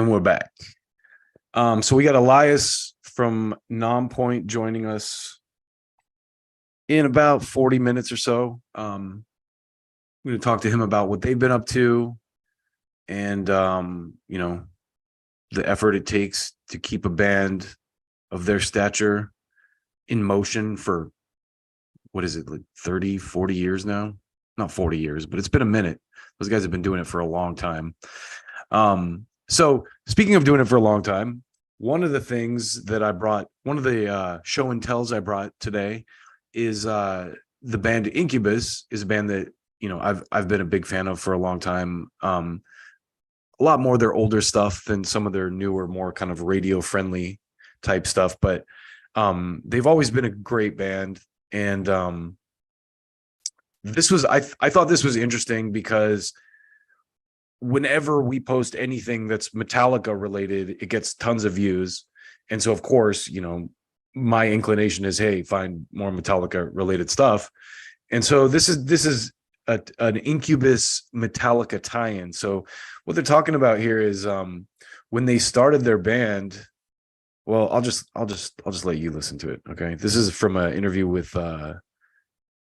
And we're back. So we got Elias from Nonpoint joining us in about 40 minutes or so. I'm going to talk to him about what they've been up to and, you know, the effort it takes to keep a band of their stature in motion for, what is it, like 30, 40 years now? Not 40 years, but it's been a minute. Those guys have been doing it for a long time. So speaking of doing it for a long time, one of the things that I brought, one of the show and tells I brought today is the band Incubus is a band that, you know, I've been a big fan of for a long time. A lot more of their older stuff than some of their newer, more kind of radio friendly type stuff. But they've always been a great band. And this was, I thought this was interesting because whenever we post anything that's Metallica related, it gets tons of views. And so, of course, you know, my inclination is, hey, find more Metallica related stuff. And so this is an Incubus Metallica tie-in. So what they're talking about here is when they started their band. Well, I'll just let you listen to it. Okay. This is from an interview with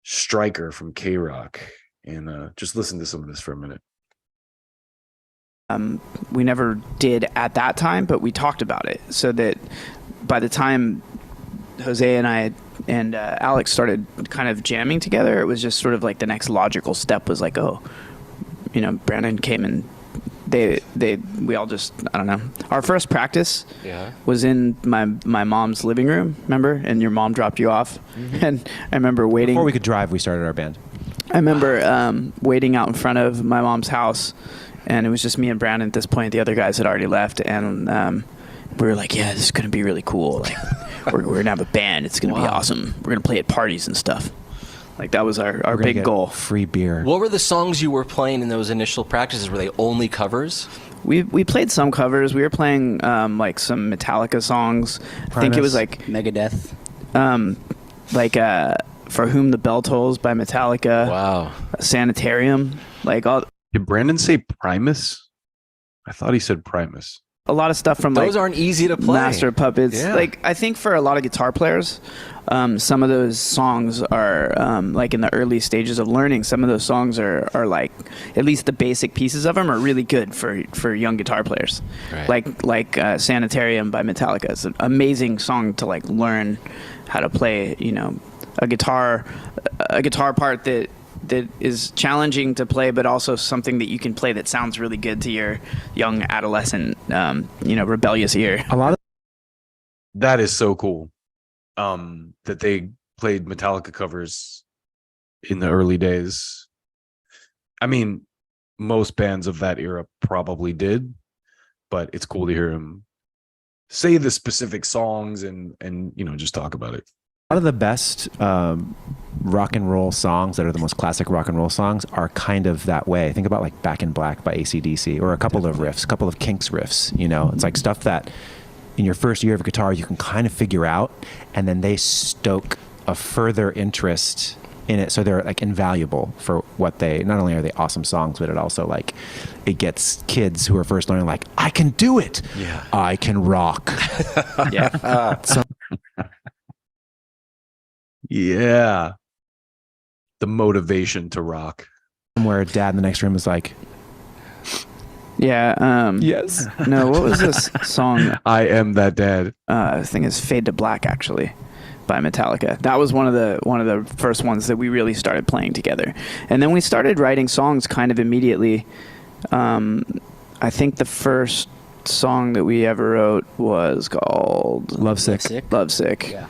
Stryker from K-Rock. And just listen to some of this for a minute. We never did at that time, but we talked about it so that by the time Jose and I and Alex started kind of jamming together, it was just sort of like the next logical step was like, oh, you know, Brandon came and we all just, I don't know. Our first practice was in my mom's living room, remember? And your mom dropped you off. Mm-hmm. And I remember waiting. Before we could drive, we started our band. I remember waiting out in front of my mom's house. And it was just me and Brandon at this point. The other guys had already left. And we were like, yeah, this is going to be really cool. Like, we're going to have a band. It's going to be awesome. We're going to play at parties and stuff. Like, that was our big goal. Free beer. What were the songs you were playing in those initial practices? Were they only covers? We played some covers. We were playing, like, some Metallica songs. Primus, I think it was, like... Megadeth. For Whom the Bell Tolls by Metallica. Wow. Sanitarium. Like, all... Did Brandon say Primus? I thought he said Primus. A lot of stuff from those aren't easy to play. Master of Puppets. Yeah. Like, I think for a lot of guitar players, some of those songs are like in the early stages of learning. Some of those songs are like, at least the basic pieces of them are really good for young guitar players. Right. Like Sanitarium by Metallica. It's an amazing song to like learn how to play. You know, a guitar part that is challenging to play, but also something that you can play that sounds really good to your young adolescent, rebellious ear. A lot of that is so cool. That they played Metallica covers in the early days. I mean, most bands of that era probably did, but it's cool to hear them say the specific songs and you know, just talk about it. A lot of the best rock and roll songs that are the most classic rock and roll songs are kind of that way. Think about like Back in Black by AC/DC or a couple of riffs, a couple of Kinks riffs, you know. It's like stuff that in your first year of guitar you can kind of figure out, and then they stoke a further interest in it, so they're like invaluable for what they, not only are they awesome songs, but it also like it gets kids who are first learning like, I can do it. Yeah. I can rock. Yeah. Yeah. The motivation to rock. Where dad in the next room is like, yeah. yes. No, what was this song? I Am That Dad. I think it's Fade to Black, actually, by Metallica. That was one of the first ones that we really started playing together. And then we started writing songs kind of immediately. I think the first song that we ever wrote was called Lovesick. Lovesick. Yeah.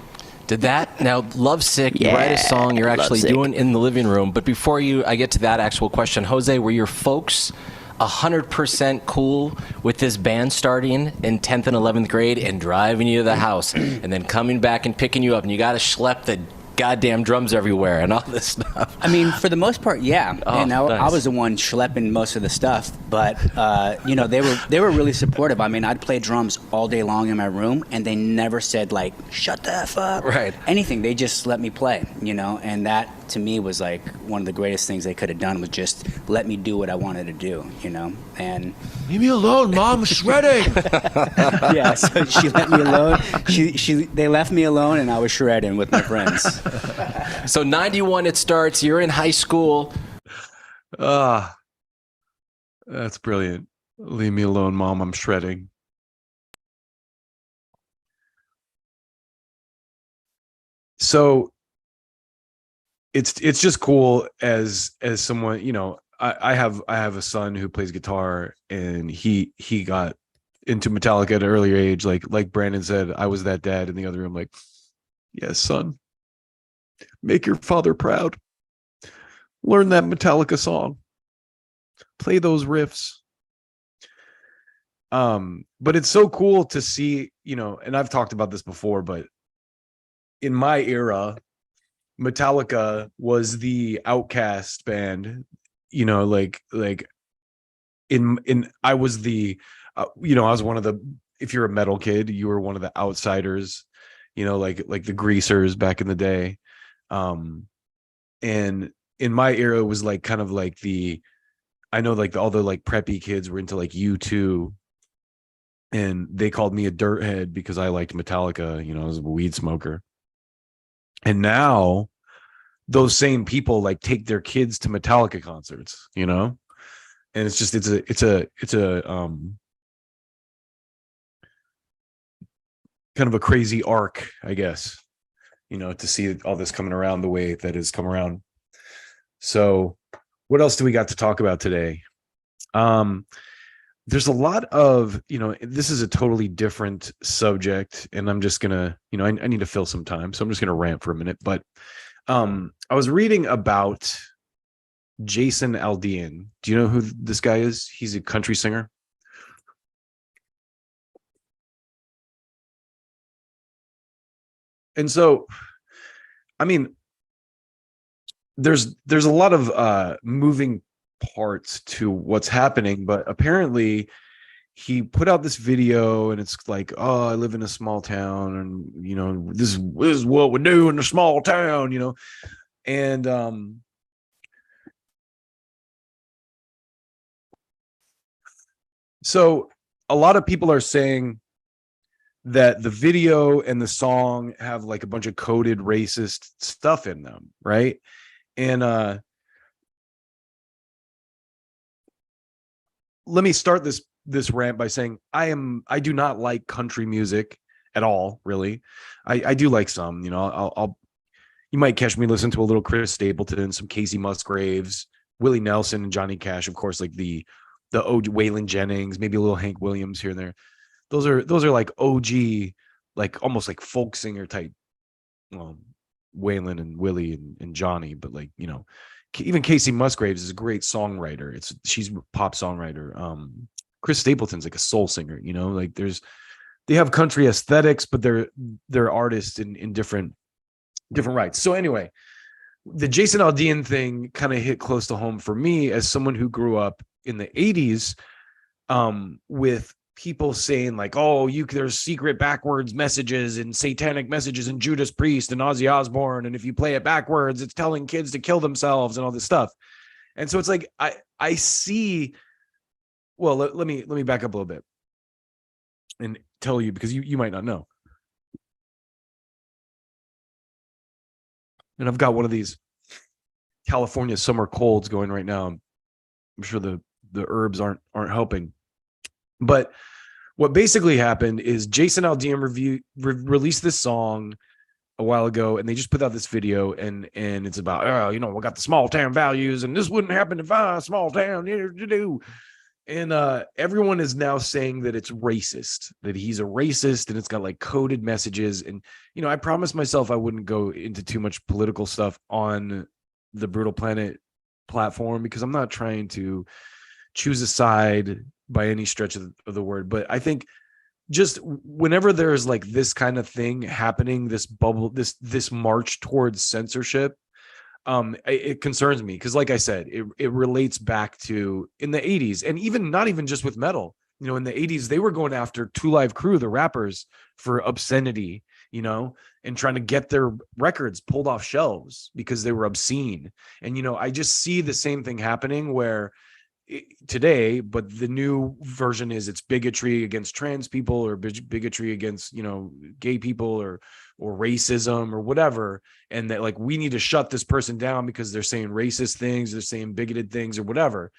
Did that, now Lovesick, you write a song you're actually doing in the living room, but before I get to that actual question, Jose, were your folks 100% cool with this band starting in 10th and 11th grade and driving you to the house and then coming back and picking you up and you got to schlep the goddamn drums everywhere and all this stuff? I mean, for the most part, yeah. Oh, and I nice. was the one schlepping most of the stuff, but they were really supportive. I mean, I'd play drums all day long in my room, and they never said like, shut the F up, Right. anything. They just let me play, you know, and that to me was like one of the greatest things they could have done, was just let me do what I wanted to do, you know. And Leave me alone, Mom. I'm shredding. yeah, so she let me alone. They left me alone, and I was shredding with my friends. So 91 it starts. You're in high school. Ah, that's brilliant. Leave me alone, Mom. I'm shredding. So it's just cool as someone, you know, I have a son who plays guitar, and he got into Metallica at an earlier age. Like Brandon said, I was that dad in the other room, like, yes, son, make your father proud. Learn that Metallica song. Play those riffs. But it's so cool to see, you know, and I've talked about this before, but in my era, Metallica was the outcast band, you know, like in I was the you know, I was one of the, if you're a metal kid, you were one of the outsiders, you know, like the greasers back in the day. And in my era, it was like kind of like I know like all the like preppy kids were into like U2, and they called me a dirthead because I liked Metallica, you know, I was a weed smoker. And now those same people like take their kids to Metallica concerts, you know? And it's just it's a kind of a crazy arc, I guess, you know, to see all this coming around the way that has come around. So what else do we got to talk about today? There's a lot of, you know, this is a totally different subject, and I'm just gonna, you know, I need to fill some time, so I'm just gonna rant for a minute. But I was reading about Jason Aldean. Do you know who this guy is? He's a country singer. And so, I mean, there's a lot of moving parts to what's happening, but apparently he put out this video, and it's like, oh, I live in a small town, and you know, this is what we do in a small town, you know. And so a lot of people are saying that the video and the song have like a bunch of coded racist stuff in them, right? And let me start this rant by saying I do not like country music at all, really. I do like some, you know, I'll you might catch me listen to a little Chris Stapleton, some Casey Musgraves, Willie Nelson, and Johnny Cash, of course, like the OG Waylon Jennings, maybe a little Hank Williams here and there. Those are like OG, like almost like folk singer type, Waylon and Willie and Johnny, but like, you know, even Casey Musgraves is a great songwriter. She's a pop songwriter. Chris Stapleton's like a soul singer, you know, like they have country aesthetics, but they're artists in different rights. So anyway, the Jason Aldean thing kind of hit close to home for me as someone who grew up in the 80s, with people saying like, oh, there's secret backwards messages and satanic messages in Judas Priest and Ozzy Osbourne, and if you play it backwards, it's telling kids to kill themselves and all this stuff. And so it's like I see. Well, let me back up a little bit and tell you, because you might not know. And I've got one of these California summer colds going right now. I'm sure the herbs aren't helping. But what basically happened is Jason Aldean released this song a while ago, and they just put out this video, and it's about, oh, you know, we got the small town values, and this wouldn't happen if I small town. And everyone is now saying that it's racist, that he's a racist, and it's got like coded messages. And, you know, I promised myself I wouldn't go into too much political stuff on the Brutal Planet platform, because I'm not trying to choose a side by any stretch of the word. But I think just whenever there's like this kind of thing happening, this bubble, this march towards censorship, it concerns me, because like I said, it relates back to in the 80s, and even not even just with metal, You know, in the 80s, they were going after Two Live Crew, the rappers, for obscenity, you know, and trying to get their records pulled off shelves because they were obscene. And, you know, I just see the same thing happening where today, but the new version is it's bigotry against trans people or bigotry against, you know, gay people or racism or whatever. And that like, we need to shut this person down because they're saying racist things, they're saying bigoted things or whatever.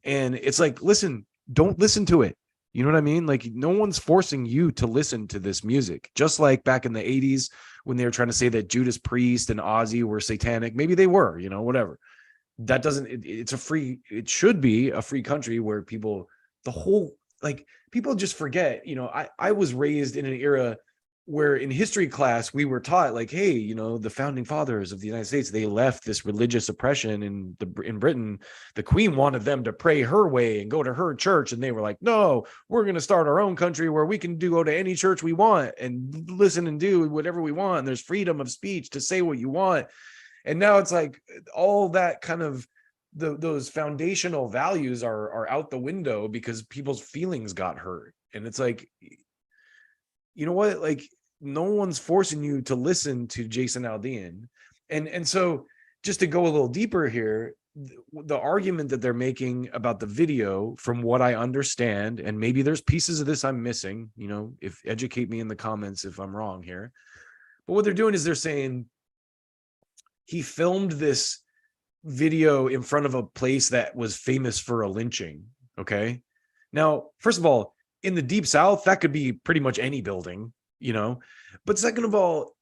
And it's like, listen, don't listen to it. You know what I mean? Like no one's forcing you to listen to this music. Just like back in the 80s when they were trying to say that Judas Priest and Ozzy were satanic, maybe they were, you know, whatever. That doesn't, it should be a free country where people, the whole, like people just forget, you know, I was raised in an era where in history class we were taught like, hey, you know, the founding fathers of the United States, they left this religious oppression in Britain. The queen wanted them to pray her way and go to her church, and they were like, no, we're going to start our own country where we can go to any church we want and listen and do whatever we want, and there's freedom of speech to say what you want. And now it's like all that kind of those foundational values are out the window because people's feelings got hurt. And it's like, you know what? Like no one's forcing you to listen to Jason Aldean. And so just to go a little deeper here, the argument that they're making about the video, from what I understand, and maybe there's pieces of this I'm missing, you know, if educate me in the comments if I'm wrong here. But what they're doing is they're saying he filmed this video in front of a place that was famous for a lynching. Okay. Now, first of all, in the Deep South, that could be pretty much any building, you know. But second of all,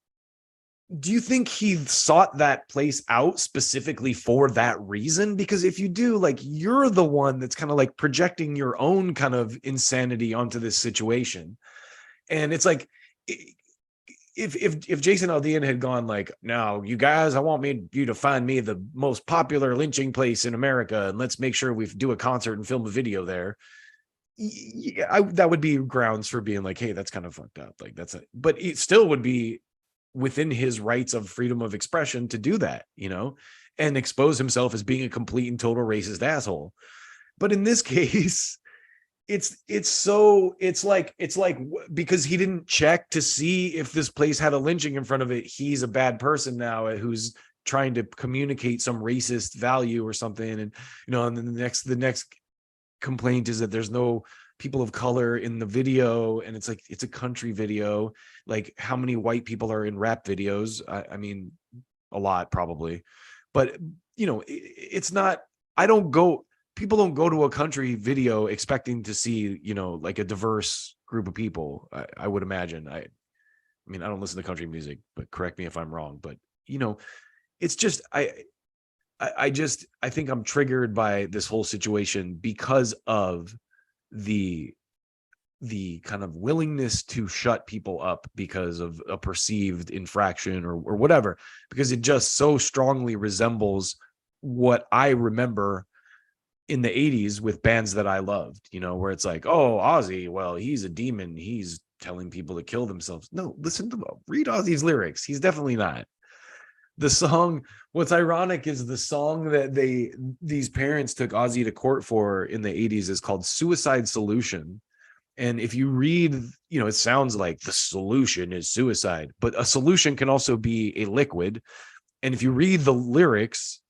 do you think he sought that place out specifically for that reason? Because if you do, like, you're the one that's kind of like projecting your own kind of insanity onto this situation. And it's like, if Jason Aldean had gone like, no, you guys, I want you to find me the most popular lynching place in America, and let's make sure we do a concert and film a video there. Yeah, that would be grounds for being like, hey, that's kind of fucked up. Like but it still would be within his rights of freedom of expression to do that, you know, and expose himself as being a complete and total racist asshole. But in this case, it's like because he didn't check to see if this place had a lynching in front of it, he's a bad person now who's trying to communicate some racist value or something. And you know, and then the next complaint is that there's no people of color in the video, and it's like, it's a country video. Like how many white people are in rap videos? I mean, a lot probably, but you know, it's not, people don't go to a country video expecting to see, you know, like a diverse group of people. I would imagine. I mean, I don't listen to country music, but correct me if I'm wrong. But you know, it's just I think I'm triggered by this whole situation because of the kind of willingness to shut people up because of a perceived infraction or whatever, because it just so strongly resembles what I remember in the 80s with bands that I loved, you know, where it's like, oh, Ozzy, well, he's a demon, he's telling people to kill themselves. No, read Ozzy's lyrics. He's definitely not. The song, what's ironic is the song that these parents took Ozzy to court for in the 80s is called Suicide Solution. And if you read, you know, it sounds like the solution is suicide, but a solution can also be a liquid. And if you read the lyrics,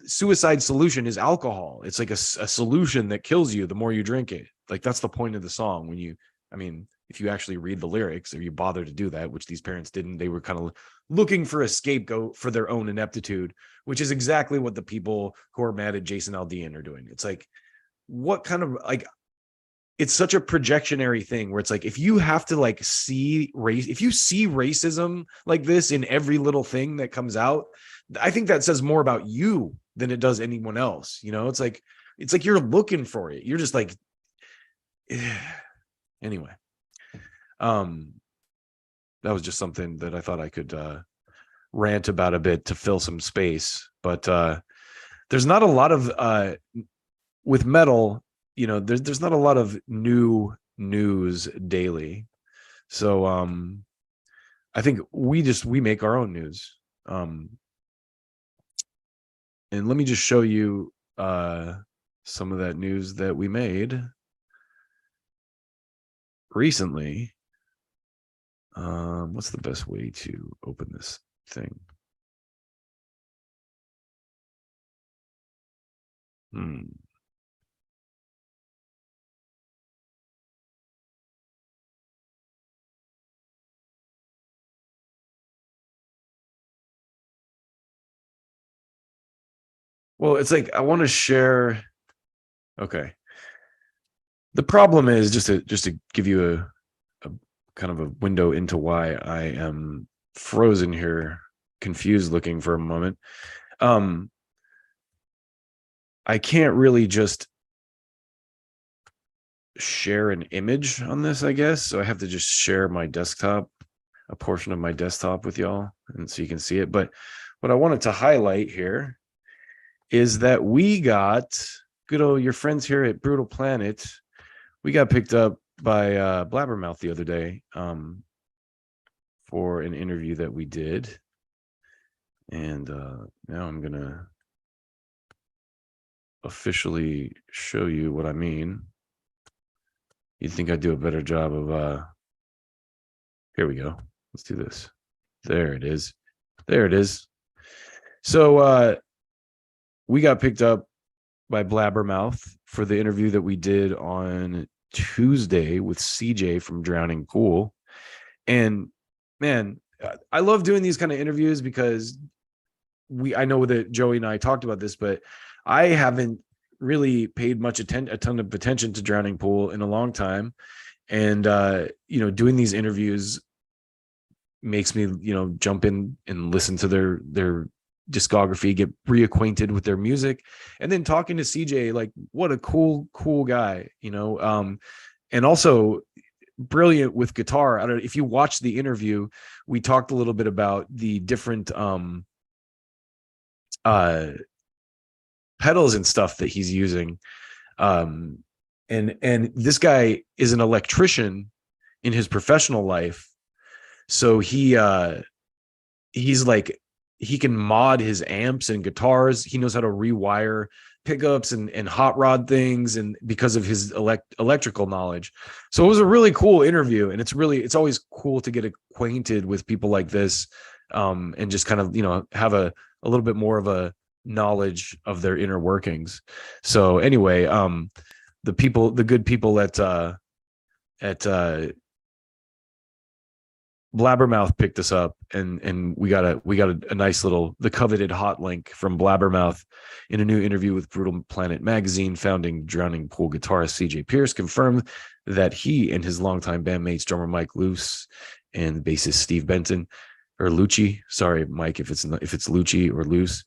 suicide solution is alcohol. It's like a solution that kills you the more you drink it. Like that's the point of the song. If you actually read the lyrics, or you bother to do that, which these parents didn't, they were kind of looking for a scapegoat for their own ineptitude, which is exactly what the people who are mad at Jason Aldean are doing. It's like, what kind of, like, it's such a projectionary thing where it's like, if you have to like see race, if you see racism like this in every little thing that comes out, I think that says more about you than it does anyone else. You know, it's like you're looking for it. You're just like, anyway. That was just something that I thought I could rant about a bit to fill some space. But there's not a lot of with metal, you know, there's not a lot of new news daily. So I think we make our own news. And let me just show you some of that news that we made. recently. What's the best way to open this thing? Well, it's like I want to share. Okay. The problem is just to give you a kind of a window into why I am frozen here, confused looking for a moment. I can't really just share an image on this, I guess. So I have to just share my desktop, a portion of my desktop with y'all, and so you can see it. But what I wanted to highlight here is that we got good old your friends here at Brutal Planet. We got picked up by Blabbermouth the other day for an interview that we did. And now I'm going to officially show you what I mean. You'd think I'd do a better job of here we go. Let's do this. There it is. There it is. So we got picked up by Blabbermouth for the interview that we did on Tuesday with CJ from Drowning Pool. And man, I love doing these kind of interviews because I know that Joey and I talked about this, but I haven't really paid a ton of attention to Drowning Pool in a long time. And doing these interviews makes me, jump in and listen to their discography, get reacquainted with their music, and then talking to CJ, like what a cool guy, and also brilliant with guitar. I don't know if you watched the interview, we talked a little bit about the different pedals and stuff that he's using. And this guy is an electrician in his professional life. So he's like, he can mod his amps and guitars. He knows how to rewire pickups and hot rod things, and because of his electrical knowledge. So it was a really cool interview, and it's always cool to get acquainted with people like this, and just kind of have a little bit more of a knowledge of their inner workings. So anyway, the good people at Blabbermouth picked us up, and we got a nice little, the coveted hot link from Blabbermouth in a new interview with Brutal Planet magazine. Founding Drowning Pool guitarist CJ Pierce confirmed that he and his longtime bandmates drummer Mike Luce and bassist Steve Benton, or Lucci, sorry Mike if it's Lucci or Luce,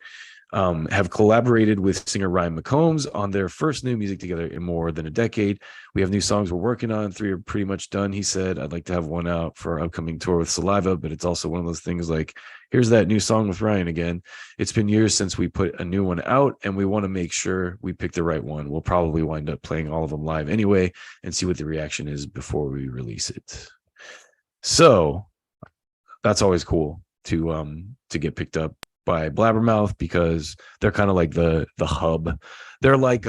have collaborated with singer Ryan McCombs on their first new music together in more than a decade. We have new songs we're working on. 3 are pretty much done, he said. I'd like to have one out for our upcoming tour with Saliva, but it's also one of those things like, here's that new song with Ryan again. It's been years since we put a new one out, and we want to make sure we pick the right one. We'll probably wind up playing all of them live anyway and see what the reaction is before we release it. So that's always cool to get picked up by Blabbermouth, because they're kind of like the hub. They're like,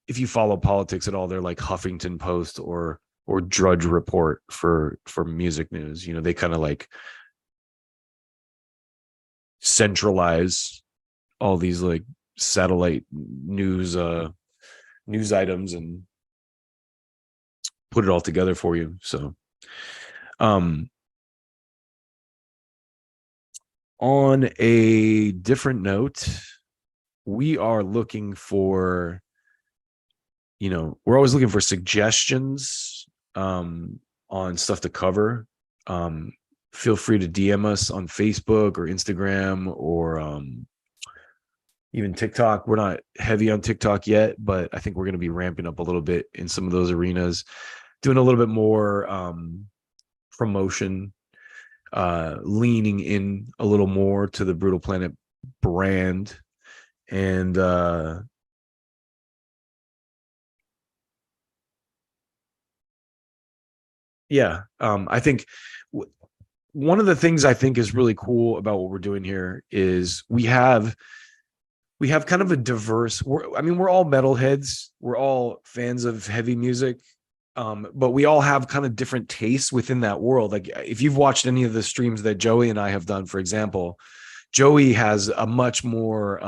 if you follow politics at all, they're like Huffington Post or Drudge Report for music news. They kind of like centralize all these like satellite news items and put it all together for you. So on a different note, we are looking for, we're always looking for suggestions on stuff to cover. Feel free to DM us on Facebook or Instagram or even TikTok. We're not heavy on TikTok yet, but I think we're going to be ramping up a little bit in some of those arenas, doing a little bit more promotion, leaning in a little more to the Brutal Planet brand. And I think one of the things I think is really cool about what we're doing here is we have kind of a diverse, we're all metalheads, we're all fans of heavy music, But we all have kind of different tastes within that world. Like if you've watched any of the streams that Joey and I have done, for example, Joey has a much more,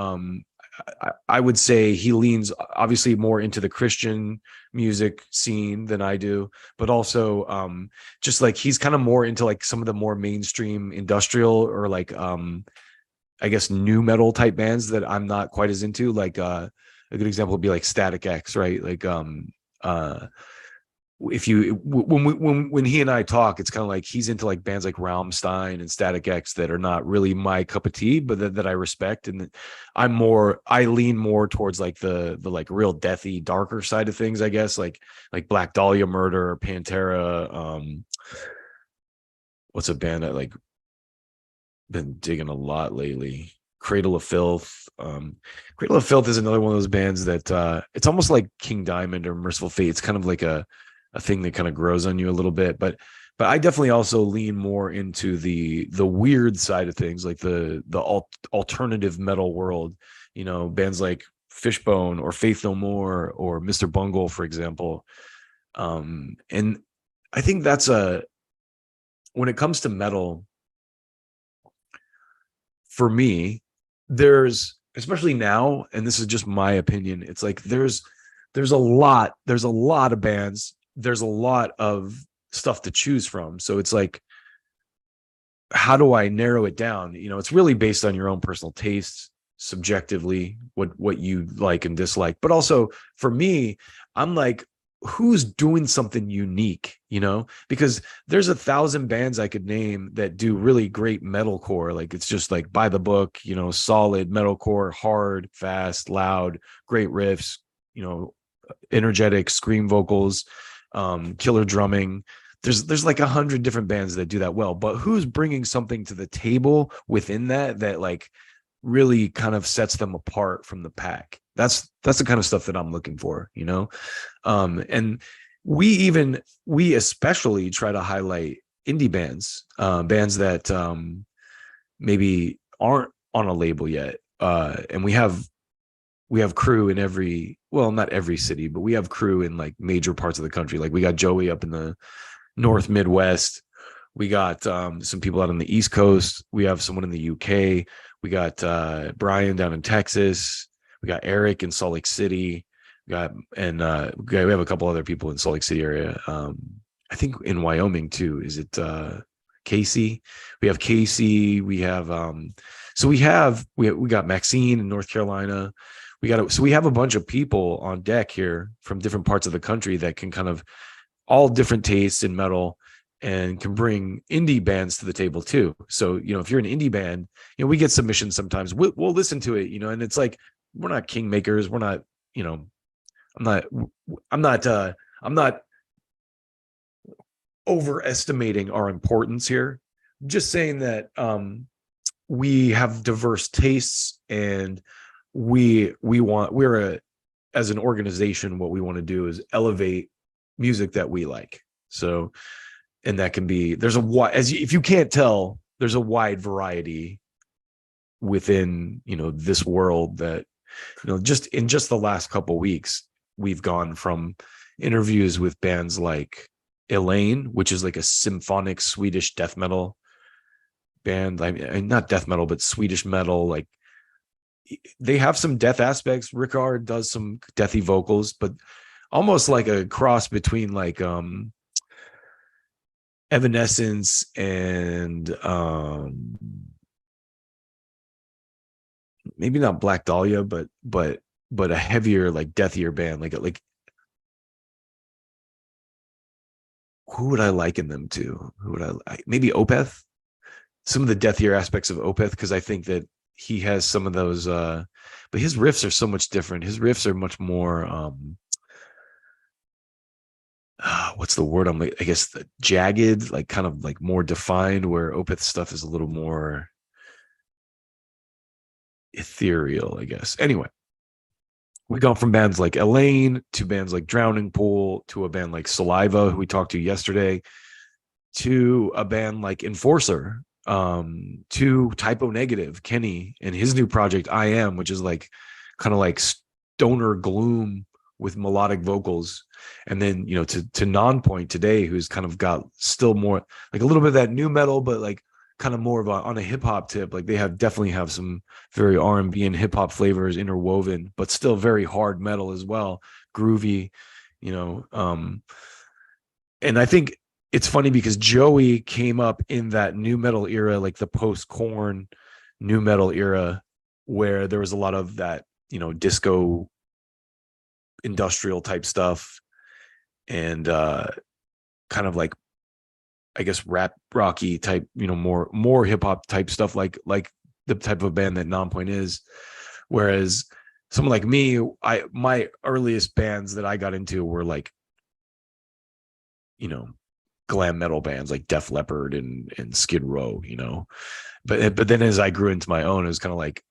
I would say he leans obviously more into the Christian music scene than I do, but also just like he's kind of more into like some of the more mainstream industrial or like I guess new metal type bands that I'm not quite as into. Like a good example would be like Static X, right? Like if you when he and I talk, it's kind of like he's into like bands like Rammstein and Static X that are not really my cup of tea, but that I respect. And I lean more towards like the like real deathy, darker side of things, I guess, like Black Dahlia Murder, Pantera. What's a band I like been digging a lot lately? Cradle of Filth. Cradle of Filth is another one of those bands that it's almost like King Diamond or Merciful Fate. It's kind of like a thing that kind of grows on you a little bit, but I definitely also lean more into the weird side of things, like the alternative metal world, you know, bands like Fishbone or Faith No More or Mr. Bungle, for example. And I think that's when it comes to metal, for me, there's, especially now, and this is just my opinion, it's like there's a lot of bands, there's a lot of stuff to choose from. So it's like, how do I narrow it down? You know, it's really based on your own personal tastes, subjectively, what you like and dislike. But also for me, I'm like, who's doing something unique, you know? Because there's 1,000 bands I could name that do really great metalcore. Like it's just like by the book, you know, solid metalcore, hard, fast, loud, great riffs, you know, energetic scream vocals, killer drumming. There's like 100 different bands that do that well, but who's bringing something to the table within that like really kind of sets them apart from the pack? That's the kind of stuff that I'm looking for, you know? And we especially try to highlight indie bands, bands that maybe aren't on a label yet. And we have crew in every, well, not every city, but we have crew in like major parts of the country. Like we got Joey up in the North Midwest. We got some people out on the East Coast. We have someone in the UK. We got Brian down in Texas. We got Eric in Salt Lake City. We have a couple other people in Salt Lake City area. I think in Wyoming too. Is it Casey? We have Casey. We have we got Maxine in North Carolina. So we have a bunch of people on deck here from different parts of the country that can kind of all different tastes in metal and can bring indie bands to the table too. So, you know, if you're an indie band, you know, we get submissions sometimes. We'll listen to it, you know, and it's like, we're not kingmakers. We're not, you know, I'm not overestimating our importance here. I'm just saying that we have diverse tastes, and as an organization, what we want to do is elevate music that we like. So, and that can be, if you can't tell, there's a wide variety within, you know, this world that, you know, just in the last couple of weeks, we've gone from interviews with bands like Elaine, which is like a symphonic Swedish death metal band. I mean, not death metal, but Swedish metal. Like they have some death aspects. Rickard does some deathy vocals, but almost like a cross between like Evanescence and maybe not Black Dahlia, but a heavier, like deathier band. Like who would I liken them to? Who would maybe Opeth? Some of the deathier aspects of Opeth, because I think that he has some of those, but his riffs are so much different. His riffs are much more what's the word? I guess jagged, like kind of like more defined, where Opeth stuff is a little more ethereal, I guess. Anyway, we go from bands like Elaine to bands like Drowning Pool to a band like Saliva, who we talked to yesterday, to a band like Enforcer, to Typo Negative, Kenny, and his new project I Am, which is like kind of like stoner gloom with melodic vocals. And then, you know, to Nonpoint today, who's kind of got still more like a little bit of that new metal, but like kind of more of on a hip hop tip. Like they definitely have some very R&B and hip hop flavors interwoven, but still very hard metal as well, groovy, you know. And I think it's funny because Joey came up in that new metal era, like the post-Korn new metal era, where there was a lot of that, you know, disco industrial type stuff and kind of like, I guess, rap rocky type, you know, more hip hop type stuff, like the type of band that Nonpoint is. Whereas someone like me, my earliest bands that I got into were like, you know, glam metal bands like Def Leppard and Skid Row, you know. But then as I grew into my own, it was kind of like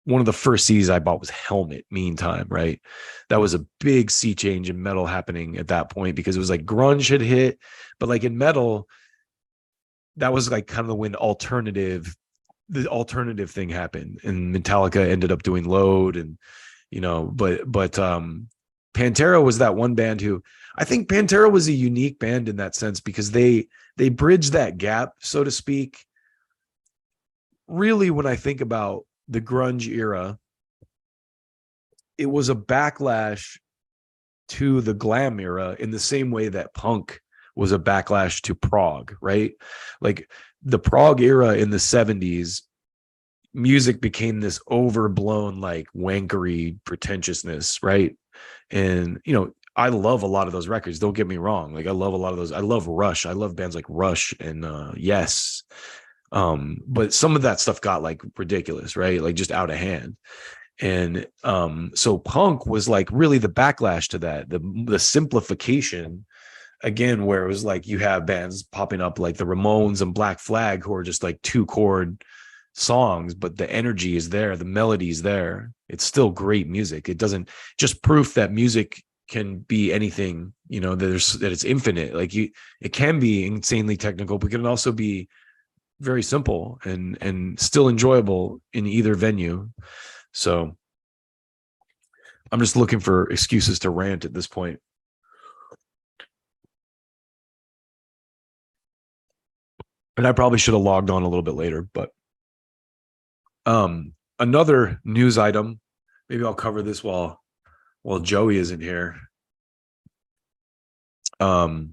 one of the first CDs I bought was Helmet, Meantime, right? That was a big sea change in metal happening at that point because it was like grunge had hit, but like in metal, that was like kind of when the alternative thing happened, and Metallica ended up doing Load, and you know, but Pantera was that one band who I think Pantera was a unique band in that sense because they bridged that gap, so to speak. Really, when I think about the grunge era, it was a backlash to the glam era in the same way that punk was a backlash to prog, right? Like the prog era in the 70s, music became this overblown, like wankery pretentiousness, right? And, you know, I love a lot of those records. Don't get me wrong. Like I love a lot of those. I love Rush. I love bands like Rush and Yes. But some of that stuff got like ridiculous, right? Like just out of hand. And so punk was like really the backlash to that, the simplification again, where it was like you have bands popping up like the Ramones and Black Flag who are just like 2-chord songs, but the energy is there, the melody is there. It's still great music. It doesn't just proof that music can be anything, you know, that it's infinite. Like it can be insanely technical, but it can also be very simple and still enjoyable in either venue. So I'm just looking for excuses to rant at this point. And I probably should have logged on a little bit later, but another news item, maybe I'll cover this while Joey isn't here. Because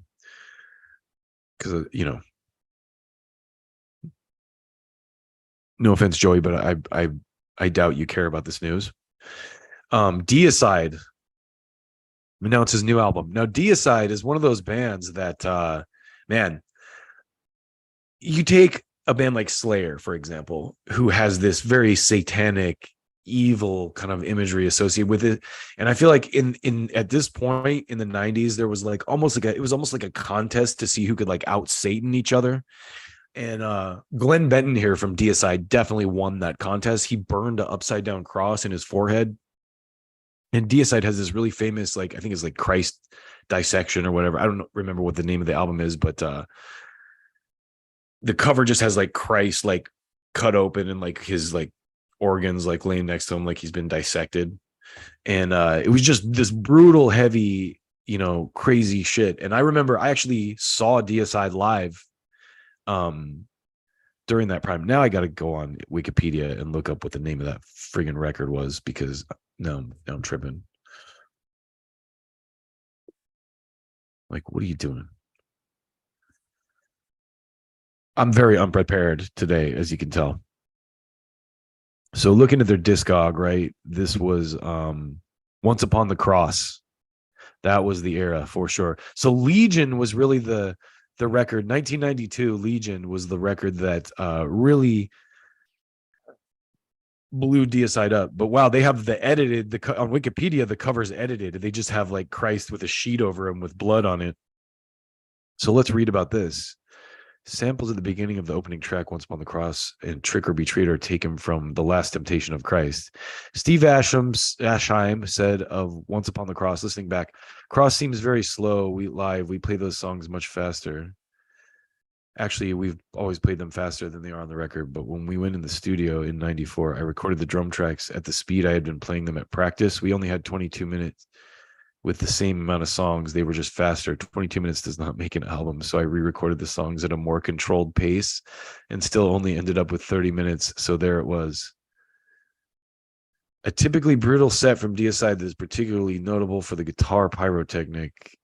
you know, no offense, Joey, but I doubt you care about this news. Deicide announces new album. Now, Deicide is one of those bands that, man, you take a band like Slayer, for example, who has this very satanic, evil kind of imagery associated with it. And I feel like in at this point in the 90s, there was like it was almost like a contest to see who could like out Satan each other. And Glenn Benton here from Deicide definitely won that contest. He burned an upside down cross in his forehead. And Deicide has this really famous, like, I think it's like Christ Dissection or whatever. I don't remember what the name of the album is, but the cover just has like Christ like cut open and like his like organs like laying next to him like he's been dissected. And it was just this brutal, heavy, you know, crazy shit. And I remember I actually saw Deicide live during that prime. Now I got to go on Wikipedia and look up what the name of that friggin' record was, because no, I'm tripping. Like, what are you doing? I'm very unprepared today, as you can tell. So looking at their discog, right? This was Once Upon the Cross. That was the era for sure. So Legion was really the record. 1992 Legion was the record that really blew Deicide up. But wow, they have on Wikipedia, the cover's edited. They just have like Christ with a sheet over him with blood on it. So let's read about this. Samples at the beginning of the opening track, Once Upon the Cross, and Trick or Be Treated are taken from The Last Temptation of Christ. Steve Ashheim said of Once Upon the Cross, listening back, Cross seems very slow. We play those songs much faster. Actually, we've always played them faster than they are on the record, but when we went in the studio in 94, I recorded the drum tracks at the speed I had been playing them at practice. We only had 22 minutes. with the same amount of songs. They were just faster. 22 minutes does not make an album. So I re-recorded the songs at a more controlled pace and still only ended up with 30 minutes. So there it was. A typically brutal set from Deicide that is particularly notable for the guitar pyrotechnic.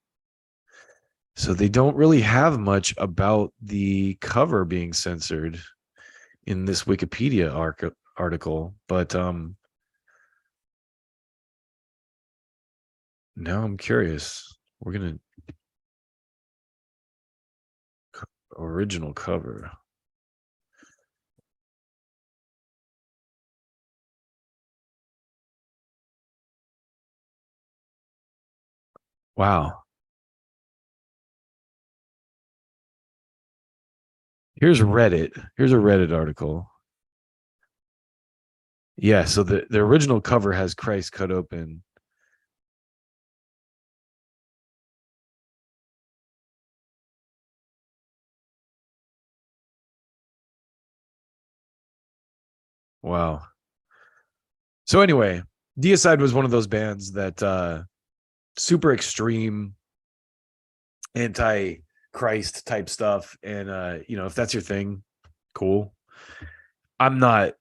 So they don't really have much about the cover being censored in this Wikipedia article, but now I'm curious. We're gonna original cover. Wow. Here's Reddit. Here's a Reddit article. Yeah, so the original cover has Christ cut open. Wow. So anyway, Deicide was one of those bands that super extreme anti-Christ type stuff. And if that's your thing, cool. I'm not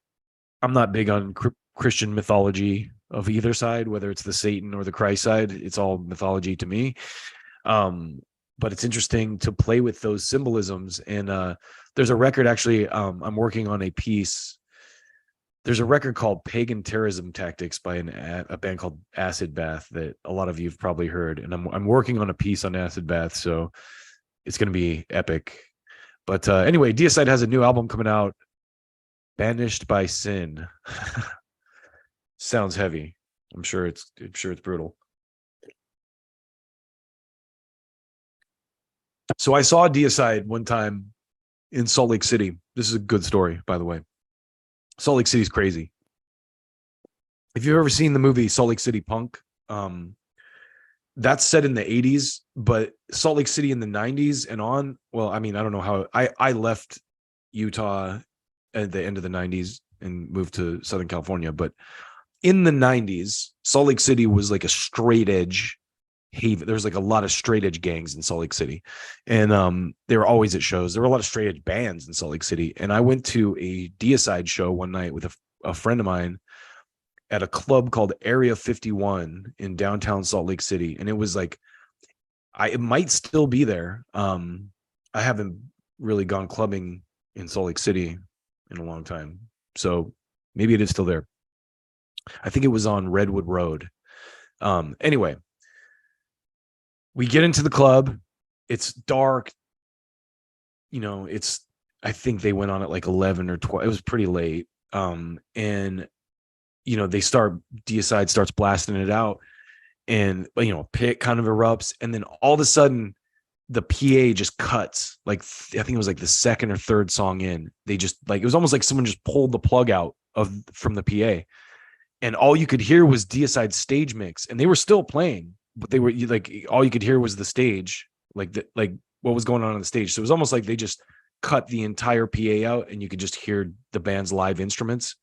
big on Christian mythology of either side, whether it's the Satan or the Christ side. It's all mythology to me. But it's interesting to play with those symbolisms. And there's a record actually. I'm working on a piece. There's a record called Pagan Terrorism Tactics by a band called Acid Bath that a lot of you have probably heard. And I'm working on a piece on Acid Bath, so it's going to be epic. But anyway, Deicide has a new album coming out, Banished by Sin. Sounds heavy. I'm sure it's brutal. So I saw Deicide one time in Salt Lake City. This is a good story, by the way. Salt Lake City's crazy. If you've ever seen the movie Salt Lake City Punk, that's set in the 80s, but Salt Lake City in the 90s and on, well, I mean, I don't know how I left Utah at the end of the 90s and moved to Southern California, but in the 90s, Salt Lake City was like a straight edge haven. There was like a lot of straight edge gangs in Salt Lake City, and they were always at shows. There were a lot of straight edge bands in Salt Lake City, and I went to a Deicide show one night with a friend of mine at a club called Area 51 in downtown Salt Lake City, and it was like it might still be there. I haven't really gone clubbing in Salt Lake City in a long time, so maybe it is still there. I think it was on Redwood Road. Anyway, we get into the club. It's dark. I think they went on at like 11 or 12. It was pretty late. And Deicide starts blasting it out, and pit kind of erupts, and then all of a sudden the PA just cuts. Like I think it was like the second or third song in. They just it was almost like someone just pulled the plug out from the PA, and all you could hear was Deicide's stage mix, and they were still playing, but they were like all you could hear was the stage, like what was going on the stage. So it was almost like they just cut the entire PA out, and you could just hear the band's live instruments.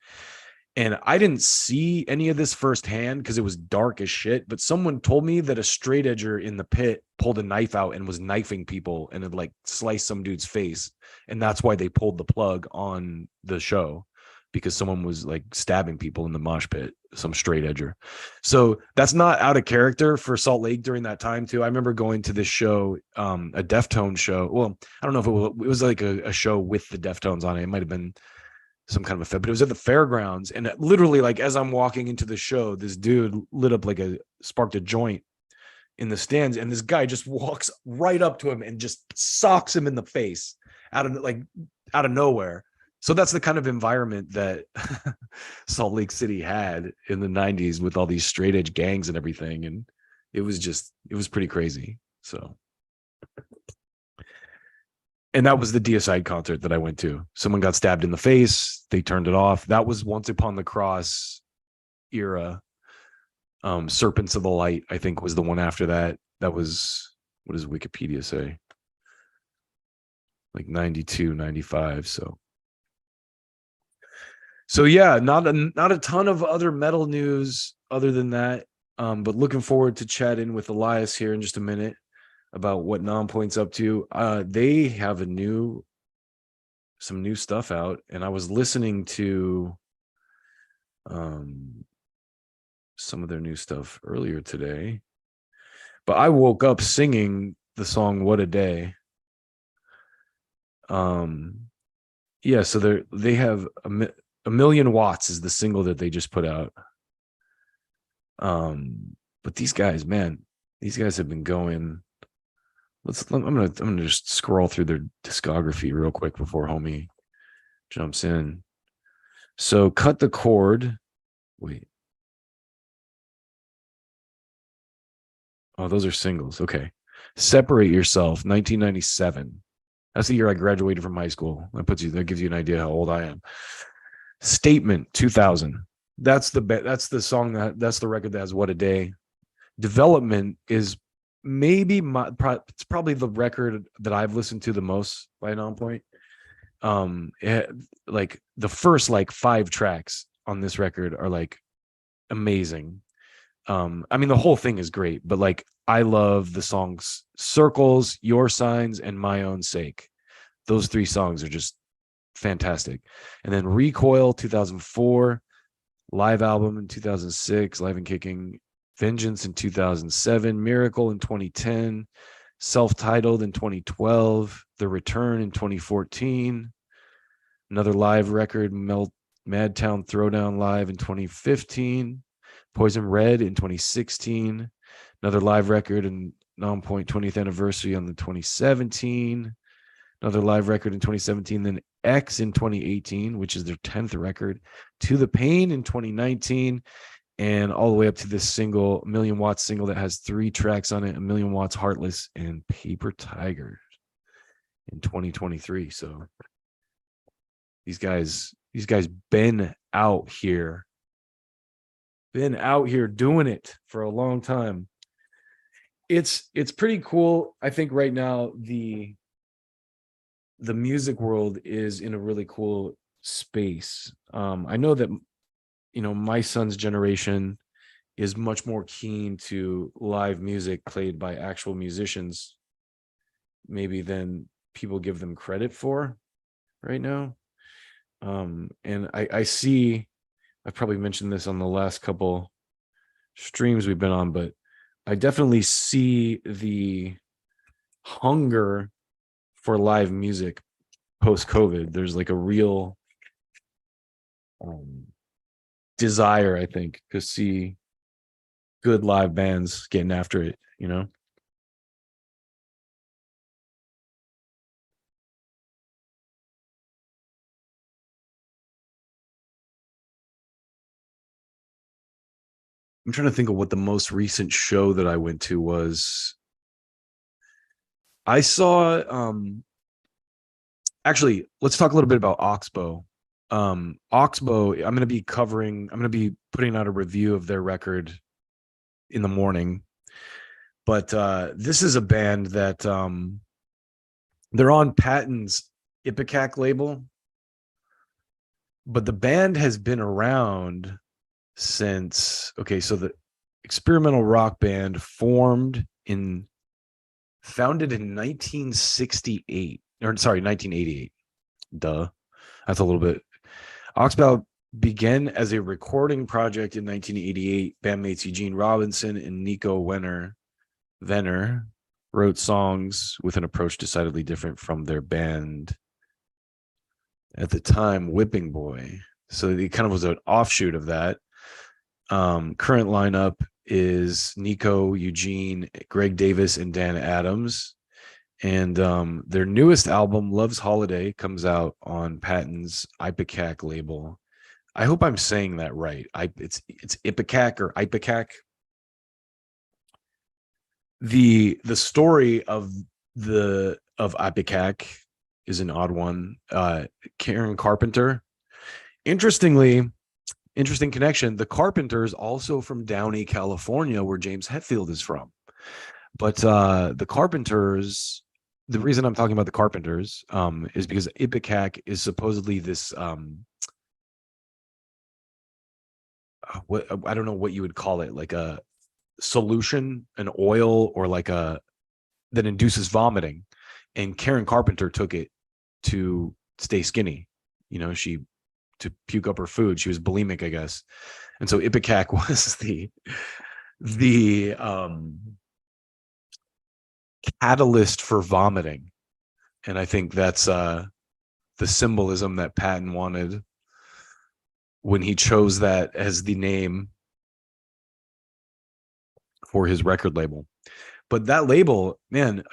And I didn't see any of this firsthand because it was dark as shit, but someone told me that a straight edger in the pit pulled a knife out and was knifing people and had like sliced some dude's face. And that's why they pulled the plug on the show, because someone was like stabbing people in the mosh pit, some straight edger. So that's not out of character for Salt Lake during that time too. I remember going to this show, a Deftones show. Well, I don't know if it was like a show with the Deftones on it. It might've been some kind of a but it was at the fairgrounds. And literally, like, as I'm walking into the show, this dude lit up sparked a joint in the stands. And this guy just walks right up to him and just socks him in the face out of nowhere. So that's the kind of environment that Salt Lake City had in the 90s with all these straight edge gangs and everything. And it was pretty crazy. So, and that was the Deicide concert that I went to. Someone got stabbed in the face. They turned it off. That was Once Upon the Cross era. Serpents of the Light, I think, was the one after that. That was, what does Wikipedia say? Like 92, 95. So yeah, not a ton of other metal news other than that. But looking forward to chatting with Elias here in just a minute about what Nonpoint's up to. They have some new stuff out, and I was listening to some of their new stuff earlier today. But I woke up singing the song "What a Day." Yeah, so they have a million watts is the single that they just put out. But these guys, man, these guys have been going. I'm gonna just scroll through their discography real quick before homie jumps in. So Cut the Cord. Wait. Oh, those are singles. Okay. Separate Yourself, 1997. That's the year I graduated from high school. That gives you an idea how old I am. Statement, 2000. That's the song that's the record that has What a Day. Development is it's probably the record that I've listened to the most by Nonpoint. Like the first 5 tracks on this record are like amazing. I mean the whole thing is great, but I love the songs Circles, Your Signs, and My Own Sake. Those 3 songs are just fantastic. And then Recoil, 2004, live album in 2006, Live and Kicking, Vengeance in 2007, Miracle in 2010, Self-Titled in 2012, The Return in 2014, another live record, Madtown Throwdown Live in 2015, Poison Red in 2016, another live record in Nonpoint 20th anniversary on the 2017, another live record in 2017, then X in 2018, which is their 10th record, To the Pain in 2019, and all the way up to this single, A Million Watts single that has 3 tracks on it, A Million Watts, Heartless, and Paper Tiger in 2023. So these guys been out here doing it for a long time. It's pretty cool. I think right now the music world is in a really cool space. I know that my son's generation is much more keen to live music played by actual musicians maybe than people give them credit for right now. And I see, I've probably mentioned this on the last couple streams we've been on, but I definitely see the hunger for live music post-COVID. There's a real desire, I think, to see good live bands getting after it, I'm trying to think of what the most recent show that I went to was. I saw actually, let's talk a little bit about Oxbow. Oxbow, I'm going to be putting out a review of their record in the morning. But this is a band that they're on Patton's Ipecac label. But the band has been around since, so the experimental rock band founded in 1968, or sorry, 1988. Duh. That's a little bit. Oxbow began as a recording project in 1988. Bandmates Eugene Robinson and Nico Venner wrote songs with an approach decidedly different from their band at the time, Whipping Boy. So it kind of was an offshoot of that. Current lineup is Nico, Eugene, Greg Davis, and Dan Adams. And their newest album, Love's Holiday, comes out on Patton's Ipecac label. I hope I'm saying that right. It's Ipecac or Ipecac. The story of Ipecac is an odd one. Karen Carpenter. Interesting connection. The Carpenters also from Downey, California, where James Hetfield is from. But the Carpenters, the reason I'm talking about the Carpenters is because Ipecac is supposedly this what I don't know what you would call it, like a solution, an oil, or like a that induces vomiting. And Karen Carpenter took it to stay skinny. You know, she to puke up her food. She was bulimic, I guess. And so Ipecac was the catalyst for vomiting. And I think that's the symbolism that Patton wanted when he chose that as the name for his record label. But that label, man,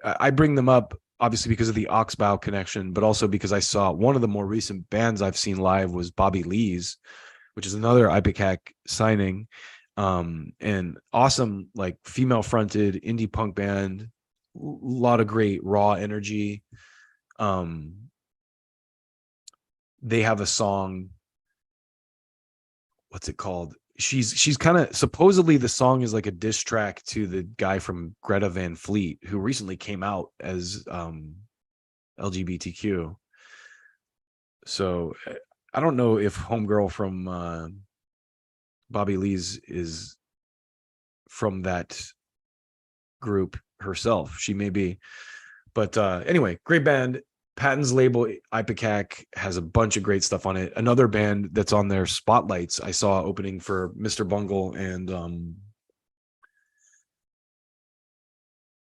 I bring them up obviously because of the Oxbow connection, but also because I saw one of the more recent bands I've seen live was Bobby Lee's, which is another Ipecac signing, and awesome, like female fronted indie punk band, a lot of great raw energy. They have a song, what's it called? She's kind of, supposedly the song is like a diss track to the guy from Greta Van Fleet who recently came out as LGBTQ. So I don't know if homegirl from Bobby Lee's is from that group herself. She may be, but anyway, great band. Patton's label, Ipecac, has a bunch of great stuff on it. Another band that's on their spotlights I saw opening for Mr. Bungle and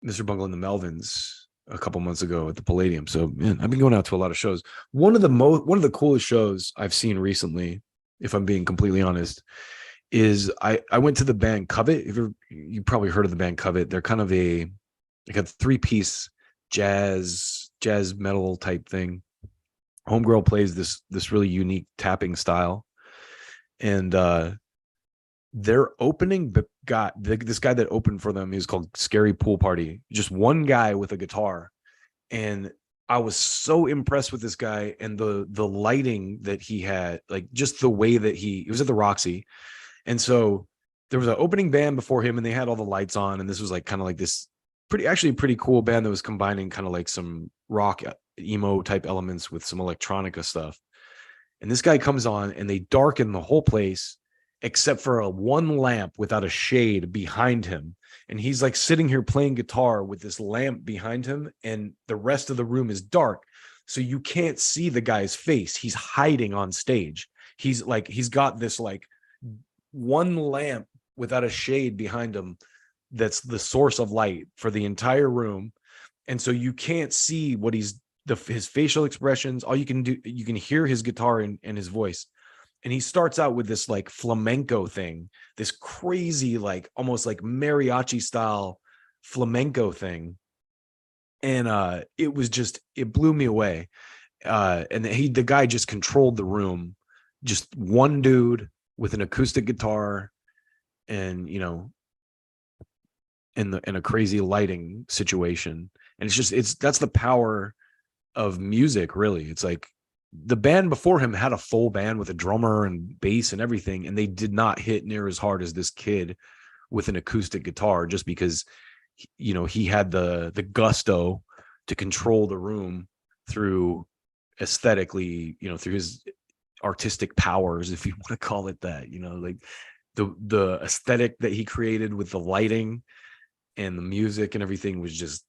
Mr. Bungle and the Melvins a couple months ago at the Palladium. So man, I've been going out to a lot of shows. One of the coolest shows I've seen recently, if I'm being completely honest, is I went to the band Covet. You probably heard of the band Covet. They're kind of like a 3-piece jazz metal type thing. Homegirl plays this really unique tapping style, and their opening this guy that opened for them is called Scary Pool Party. Just one guy with a guitar, and I was so impressed with this guy and the lighting that he had, like just the way that he was at the Roxy, and so there was an opening band before him, and they had all the lights on, and this was like kind of like this pretty cool band that was combining kind of like some rock emo type elements with some electronica stuff. And this guy comes on and they darken the whole place except for a one lamp without a shade behind him. And he's like sitting here playing guitar with this lamp behind him, and the rest of the room is dark. So you can't see the guy's face. He's hiding on stage. He's got this like one lamp without a shade behind him that's the source of light for the entire room. And so you can't see what his facial expressions. All you can do, you can hear his guitar and his voice. And he starts out with this like flamenco thing, this crazy, like almost like mariachi style flamenco thing. And it blew me away. And the guy just controlled the room, just one dude with an acoustic guitar, and in a crazy lighting situation. And that's the power of music, really. It's like the band before him had a full band with a drummer and bass and everything, and they did not hit near as hard as this kid with an acoustic guitar, just because he had the gusto to control the room through aesthetically, through his artistic powers, if you want to call it that, like the aesthetic that he created with the lighting and the music and everything was just,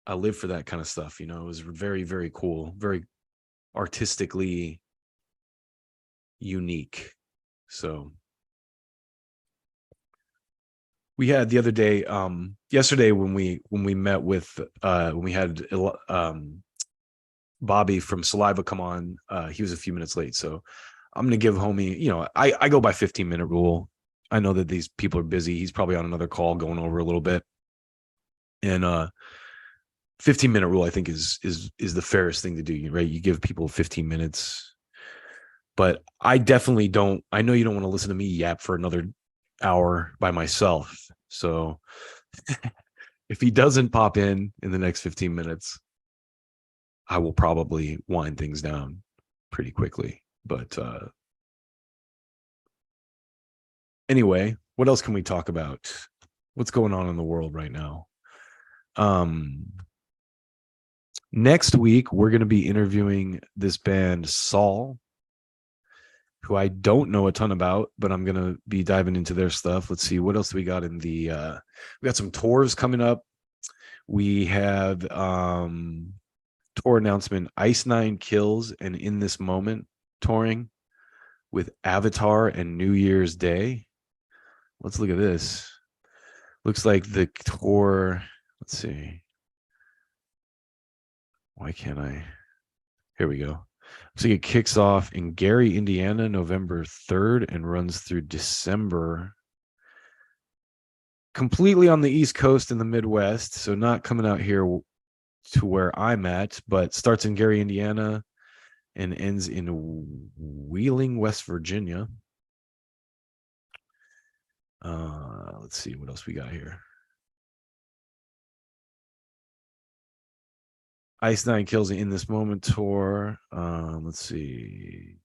I live for that kind of stuff. It was very, very cool, very artistically unique. So we had the other day, yesterday when we met with, when we had Bobby from Saliva come on, he was a few minutes late. So I'm going to give homie, I go by 15-minute rule. I know that these people are busy. He's probably on another call going over a little bit. And 15-minute rule, I think, is the fairest thing to do, right? You give people 15 minutes. But I definitely don't. I know you don't want to listen to me yap for another hour by myself. So if he doesn't pop in the next 15 minutes, I will probably wind things down pretty quickly. But anyway, what else can we talk about? What's going on in the world right now? Next week, we're going to be interviewing this band Saul, who I don't know a ton about, but I'm gonna be diving into their stuff. Let's see what else do we got in the. We got some tours coming up. We have tour announcement: Ice Nine Kills and In This Moment touring with Avatar and New Year's Day. Let's look at this. Looks like the tour. Let's see. Why can't I? Here we go. So it kicks off in Gary, Indiana, November 3rd and runs through December. Completely on the East Coast in the Midwest. So not coming out here to where I'm at, but starts in Gary, Indiana and ends in Wheeling, West Virginia. Let's see what else we got here. Ice Nine Kills In This Moment tour. Let's see.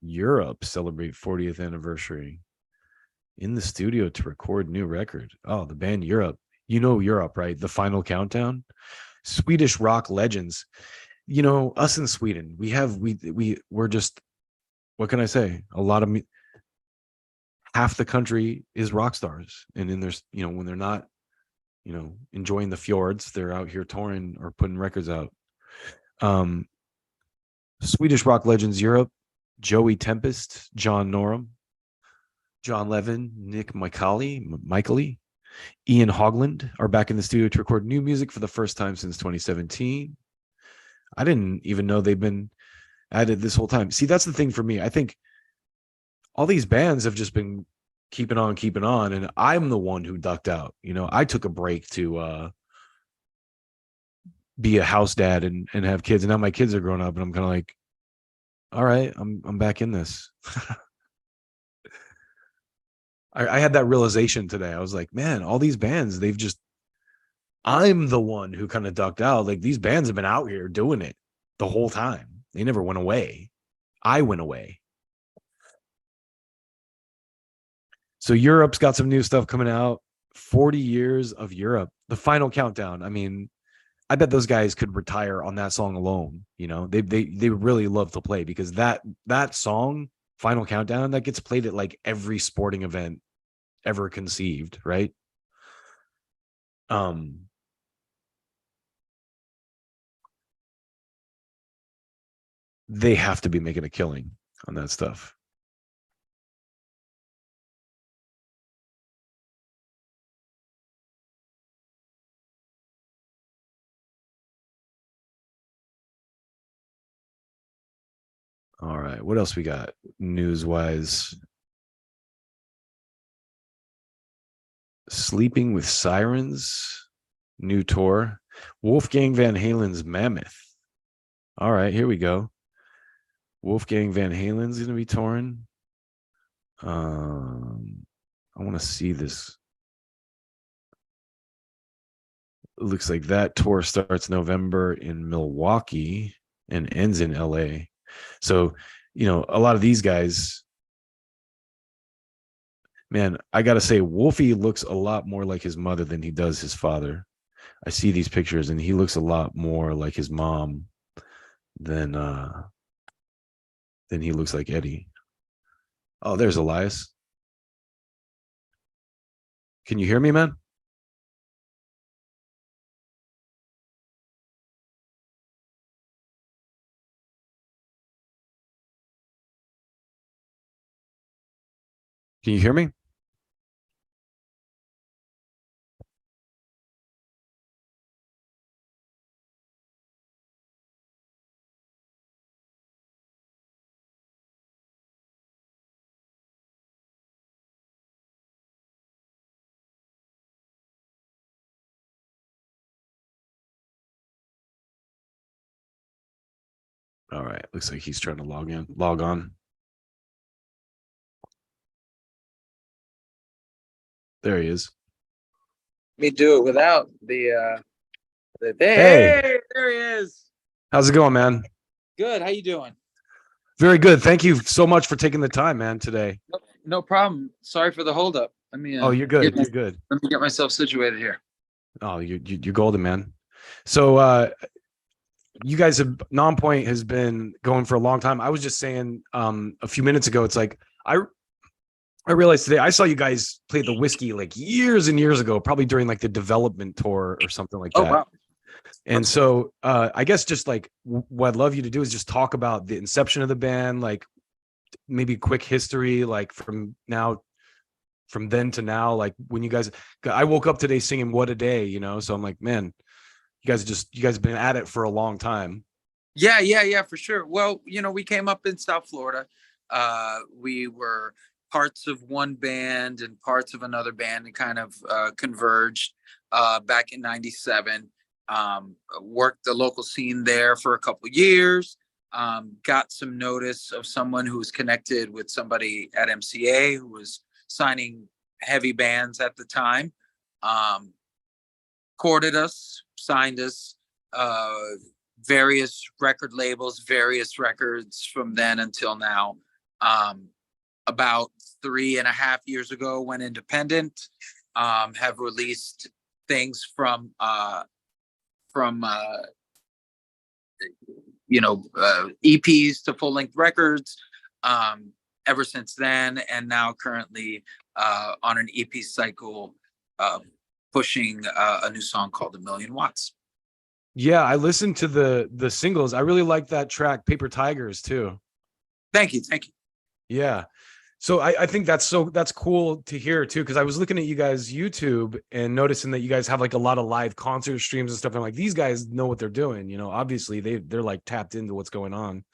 Europe celebrate 40th anniversary in the studio to record new record. Oh, the band Europe. You know Europe, right? The Final Countdown. Swedish rock legends. You know, us in Sweden, we're just, what can I say? A lot of half the country is rock stars. And then there's, you know, when they're not, you know, enjoying the fjords, they're out here touring or putting records out. Swedish rock legends Europe, Joey Tempest, John Norum, John Levin, Nick Michaeli, Ian Hogland are back in the studio to record new music for the first time since 2017. I didn't even know they've been added this whole time. See, that's the thing for me. I think all these bands have just been keeping on, and I'm the one who ducked out. You know, I took a break to be a house dad and have kids, and now my kids are growing up, and I'm kind of like, all right, I'm back in this. I had that realization today. I was like, man, all these bands, I'm the one who kind of ducked out. Like, these bands have been out here doing it the whole time. They never went away. I went away. So Europe's got some new stuff coming out. 40 years of Europe, the Final Countdown. I mean, I bet those guys could retire on that song alone. You know, they really love to play, because that song, Final Countdown, that gets played at like every sporting event ever conceived, right? They have to be making a killing on that stuff. All right, what else we got news-wise? Sleeping with Sirens, new tour. Wolfgang Van Halen's Mammoth. All right, here we go. Wolfgang Van Halen's going to be touring. I want to see this. It looks like that tour starts November in Milwaukee and ends in LA. So, you know, a lot of these guys, man, I got to say, Wolfie looks a lot more like his mother than he does his father. I see these pictures and he looks a lot more like his mom than he looks like Eddie. Oh, there's Elias. Can you hear me, man? Can you hear me? All right. Looks like he's trying to log on. There he is. Me do it without the Hey. there he is. How's it going, man? Good. How you doing? Very good. Thank you so much for taking the time, man, today. No problem. Sorry for the holdup. Let me. Oh, you're good. You're good. Let me get myself situated here. Oh, you're golden, man. So you guys have Nonpoint has been going for a long time. I was just saying a few minutes ago, it's like I realized today I saw you guys play the Whiskey like years and years ago, probably during like the development tour or something like Oh that. wow. And so I guess just like what I'd love you to do is just talk about the inception of the band, like maybe quick history, like from then to now, like when you guys, I woke up today singing What a Day, you know? So I'm like, man, you guys have been at it for a long time. Yeah, for sure. Well, we came up in South Florida. We were parts of one band and parts of another band and kind of converged back in 97. Worked the local scene there for a couple of years. Got some notice of someone who was connected with somebody at MCA who was signing heavy bands at the time. Courted us, signed us, various record labels, various records from then until now. About 3.5 years ago, went independent. Have released things from EPs to full-length records ever since then, and now currently on an EP cycle, pushing a new song called 1,000,000 Watts. Yeah, I listened to the singles. I really like that track, Paper Tigers, too. Thank you. Yeah. So I think that's cool to hear too, because I was looking at you guys' YouTube and noticing that you guys have like a lot of live concert streams and stuff. I'm like, these guys know what they're doing, you know. Obviously they're like tapped into what's going on.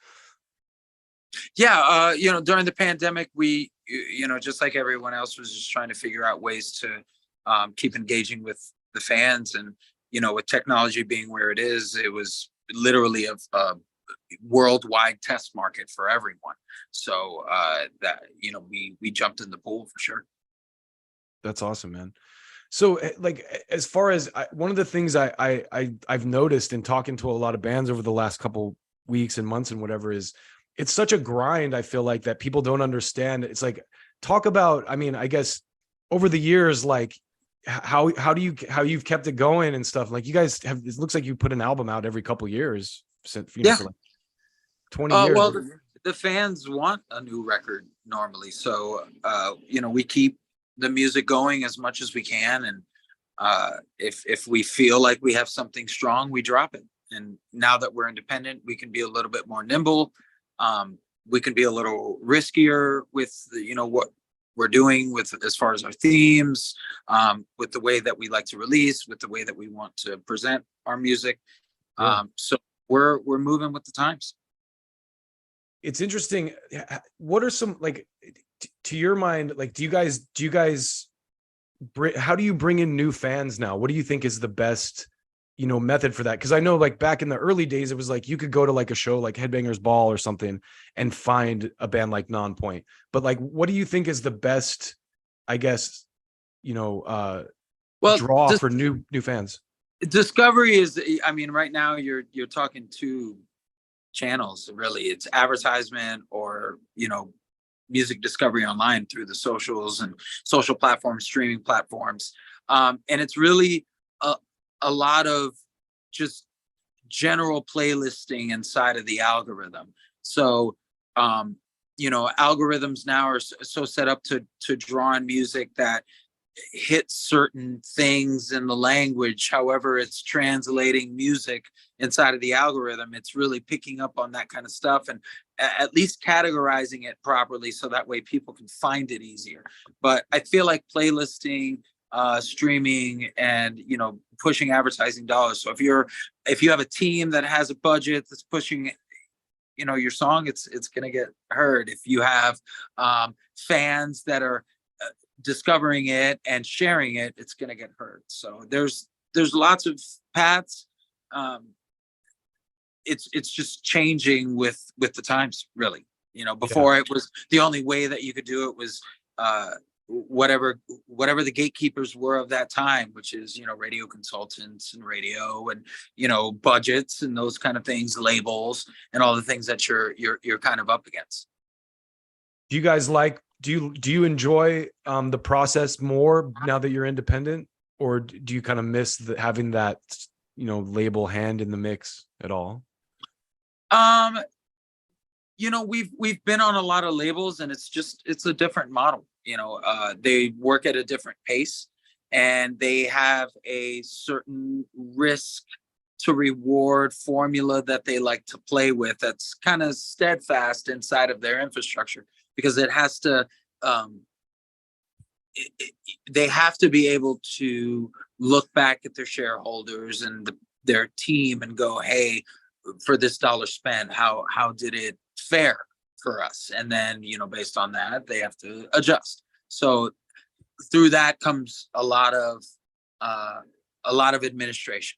Yeah, during the pandemic, we, just like everyone else, was just trying to figure out ways to keep engaging with the fans. And, with technology being where it is, it was literally a worldwide test market for everyone. So that, we jumped in the pool for sure. That's awesome, man. So like, as far as one of the things I've noticed in talking to a lot of bands over the last couple weeks and months and whatever is, it's such a grind. I feel like that people don't understand. It's like, talk about, I mean, I guess over the years, like how you've kept it going and stuff. Like you guys have, it looks like you put an album out every couple years since, for like 20 years. Well, the fans want a new record normally. So, we keep the music going as much as we can. And if we feel like we have something strong, we drop it. And now that we're independent, we can be a little bit more nimble. We can be a little riskier with, what we're doing with as far as our themes, with the way that we like to release, with the way that we want to present our music. Yeah. So we're moving with the times. It's interesting. What are some, like, to your mind, like, do you guys how do you bring in new fans now? What do you think is the best, method for that? Because I know, like, back in the early days, it was like you could go to like a show like Headbangers Ball or something and find a band like Nonpoint. But like, what do you think is the best, I guess, draw for new fans? Discovery is, I mean, right now you're talking two channels, really. It's advertisement or, music discovery online through the socials and social platforms, streaming platforms. And it's really a lot of just general playlisting inside of the algorithm. So, algorithms now are so set up to draw on music that hits certain things in the language. However, it's translating music inside of the algorithm. It's really picking up on that kind of stuff and at least categorizing it properly, so that way people can find it easier. But I feel like playlisting, streaming, and pushing advertising dollars. So if you have a team that has a budget that's pushing your song, it's gonna get heard. If you have fans that are discovering it and sharing it, it's gonna get heard. So there's lots of paths. It's just changing with the times, really. Before it was the only way that you could do it was whatever the gatekeepers were of that time, which is radio consultants and radio and budgets and those kind of things, labels and all the things that you're kind of up against. Do you guys do you enjoy the process more now that you're independent, or do you kind of miss having that label hand in the mix at all? Um, we've been on a lot of labels, and it's a different model. They work at a different pace, and they have a certain risk to reward formula that they like to play with, that's kind of steadfast inside of their infrastructure, because it has to they have to be able to look back at their shareholders and their team and go, hey, for this dollar spent, how did it fare for us? And then, based on that, they have to adjust. So through that comes a lot of administration.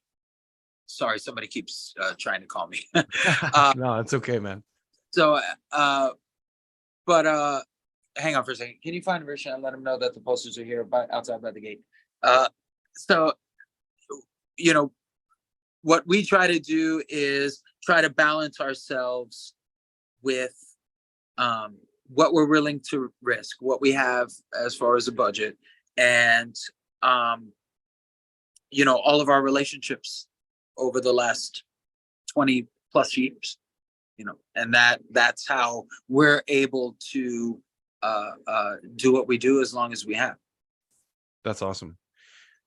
Sorry, somebody keeps trying to call me. No, it's okay, man. So, but hang on for a second. Can you find a version and let them know that the posters are here outside by the gate? So, what we try to do is try to balance ourselves with what we're willing to risk, what we have as far as a budget, and all of our relationships over the last 20 plus years, and that's how we're able to do what we do as long as we have. That's awesome.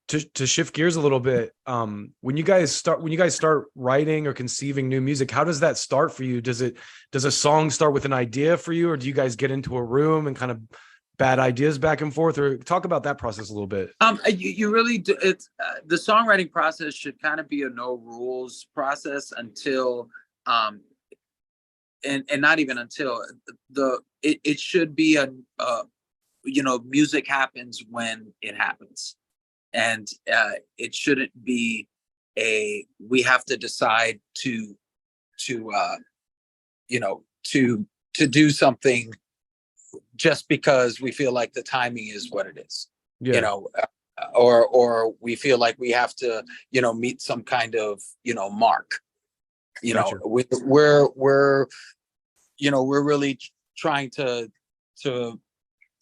To shift gears a little bit, when you guys start writing or conceiving new music, how does that start for you? Does a song start with an idea for you, or do you guys get into a room and kind of bad ideas back and forth? Or talk about that process a little bit. You really do. It's the songwriting process should kind of be a no rules process until and not even until it should be music happens when it happens. And it shouldn't be we have to decide to do something just because we feel like the timing is what it is. Or we feel like we have to meet some kind of mark. Gotcha. We're really trying to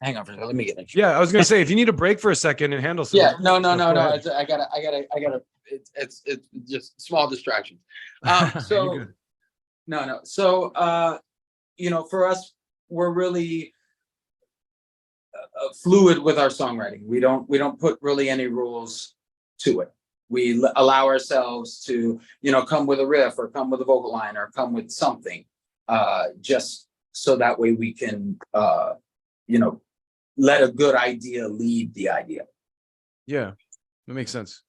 hang on for a second. Let me get it. Yeah, I was gonna say, if you need a break for a second and handle something. Yeah, no. I gotta. It's just small distractions. So no. So for us, we're really fluid with our songwriting. We don't put really any rules to it. We allow ourselves to come with a riff, or come with a vocal line, or come with something, just so that way we can let a good idea lead the idea. Yeah, that makes sense.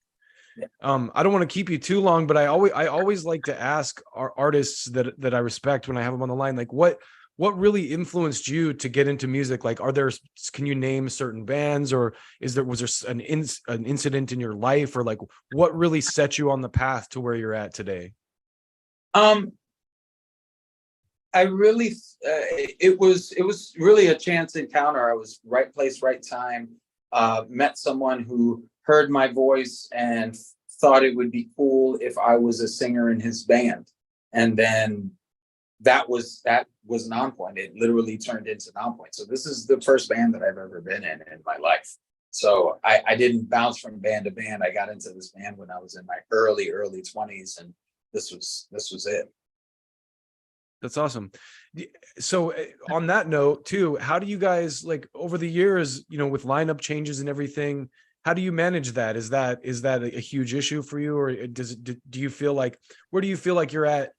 Yeah. I don't want to keep you too long, but I always like to ask our artists that I respect when I have them on the line, like what really influenced you to get into music? Like, can you name certain bands, or was there an incident in your life, or like what really set you on the path to where you're at today? I really, it was really a chance encounter. I was right place, right time. Met someone who heard my voice and thought it would be cool if I was a singer in his band. And then that was Nonpoint. It literally turned into Nonpoint. So this is the first band that I've ever been in my life. So I didn't bounce from band to band. I got into this band when I was in my early 20s, and this was it. That's awesome. So on that note too, how do you guys, like, over the years, with lineup changes and everything, how do you manage that? Is that a huge issue for you, or do you feel like, where do you feel like you're at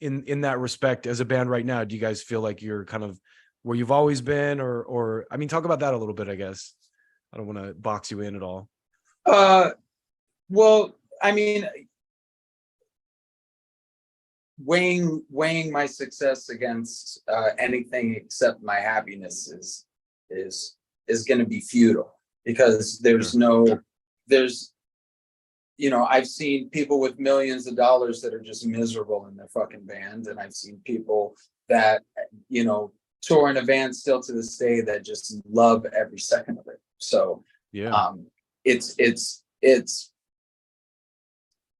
in that respect as a band right now? Do you guys feel like you're kind of where you've always been, or I mean, talk about that a little bit, I guess. I don't want to box you in at all. Well, I mean, weighing my success against anything except my happiness is going to be futile, because I've seen people with millions of dollars that are just miserable in their fucking band, and I've seen people that tour in a van still to this day that just love every second of it. So yeah, it's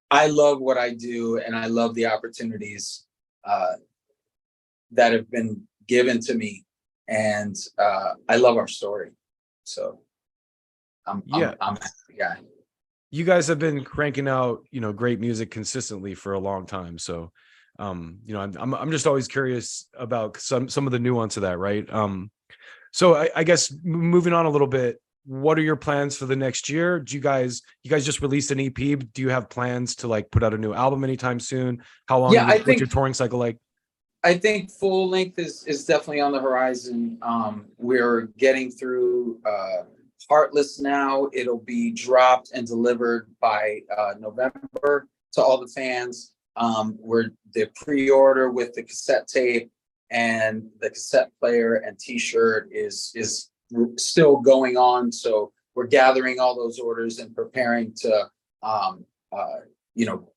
I love what I do, and I love the opportunities that have been given to me, and I love our story. So I'm a happy guy. You guys have been cranking out, great music consistently for a long time. So You know, I'm just always curious about some of the nuance of that, right? So I guess moving on a little bit, what are your plans for the next year? You guys just released an EP. Do you have plans to like put out a new album anytime soon? How long? Yeah, What's your touring cycle like? I think full length is definitely on the horizon. We're getting through Heartless now. It'll be dropped and delivered by November to all the fans. We're the pre-order with the cassette tape and the cassette player and T-shirt is still going on. So we're gathering all those orders and preparing to you know,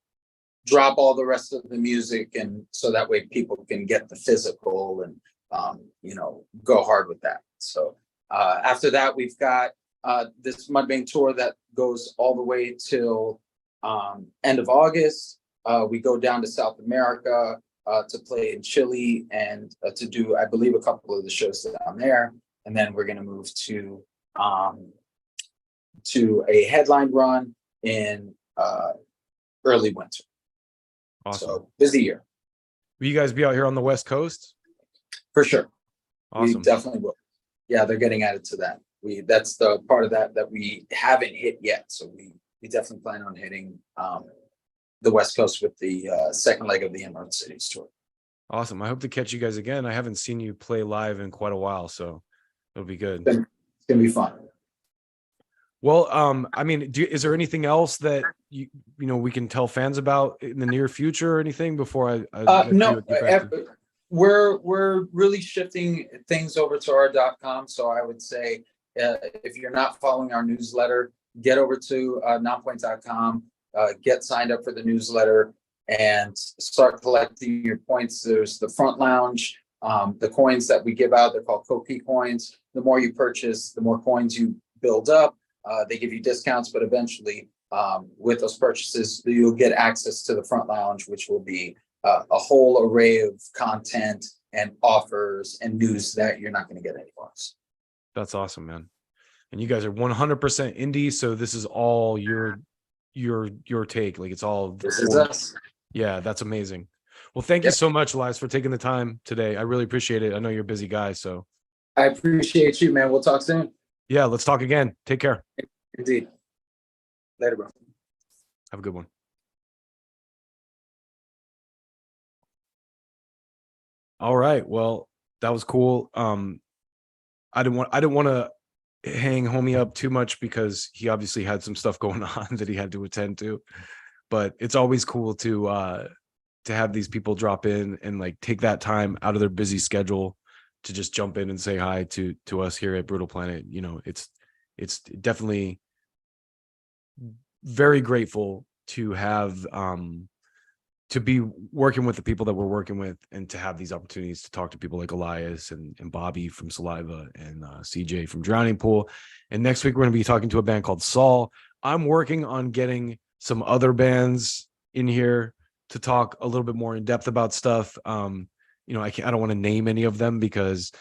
drop all the rest of the music, and so that way people can get the physical and you know, go hard with that. So after that, we've got this Mudvayne tour that goes all the way till end of August. We go down to South America to play in Chile and to do, I believe, a couple of the shows down there, and then we're going to move to a headline run in early winter. Awesome. So busy year. Will you guys be out here on the West Coast? For sure. Awesome. We definitely will. Yeah, they're getting added to that. That's the part of that we haven't hit yet. So we definitely plan on hitting the West Coast with the second leg of the Emerald Cities tour. Awesome. I hope to catch you guys again. I haven't seen you play live in quite a while, so it'll be good. It's gonna be fun. Well, I mean, is there anything else that you know we can tell fans about in the near future or anything before I no, we're really shifting things over to our.com. So I would say if you're not following our newsletter, get over to nonpoint.com, get signed up for the newsletter, and start collecting your points. There's the front lounge, the coins that we give out. They're called Koki coins. The more you purchase, the more coins you build up. They give you discounts, but eventually with those purchases, you'll get access to the front lounge, which will be a whole array of content and offers and news that you're not going to get anywhere else. That's awesome, man. And you guys are 100% indie, so this is all your take. Like it's all this is us. Yeah, that's amazing. Well, thank you so much, Elias, for taking the time today. I really appreciate it. I know you're a busy guy, so I appreciate you, man. We'll talk soon. Yeah, let's talk again. Take care. Indeed. Later, bro. Have a good one. All right. Well, that was cool. I didn't want to hang homie up too much because he obviously had some stuff going on that he had to attend to. But it's always cool to have these people drop in and like take that time out of their busy schedule to just jump in and say hi to us here at Brutal Planet. You know, it's definitely very grateful to have to be working with the people that we're working with and to have these opportunities to talk to people like Elias and Bobby from Saliva and CJ from Drowning Pool. And next week we're going to be talking to a band called Saul. I'm working on getting some other bands in here to talk a little bit more in depth about stuff. You know, I don't want to name any of them because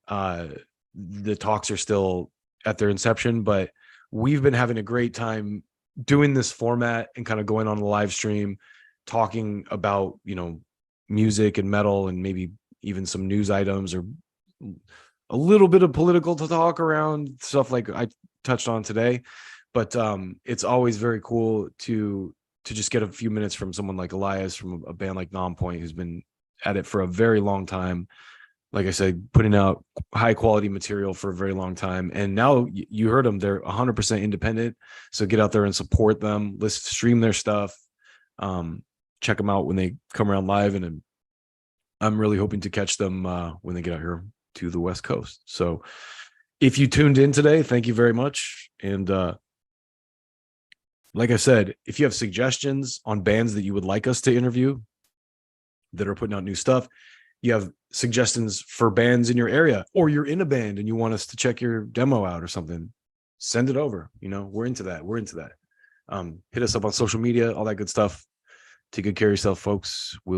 the talks are still at their inception, but we've been having a great time doing this format and kind of going on the live stream, talking about, you know, music and metal and maybe even some news items or a little bit of political talk around stuff like I touched on today. But it's always very cool to just get a few minutes from someone like Elias from a band like Nonpoint, who's been at it for a very long time. Like I said, putting out high quality material for a very long time. And now you heard them, they're 100% independent. So get out there and support them, stream their stuff, check them out when they come around live. And I'm really hoping to catch them when they get out here to the West Coast. So if you tuned in today, thank you very much. And like I said, if you have suggestions on bands that you would like us to interview that are putting out new stuff, you have suggestions for bands in your area, or you're in a band and you want us to check your demo out or something, send it over. You know, we're into that. Hit us up on social media, all that good stuff. Take good care of yourself, folks. We'll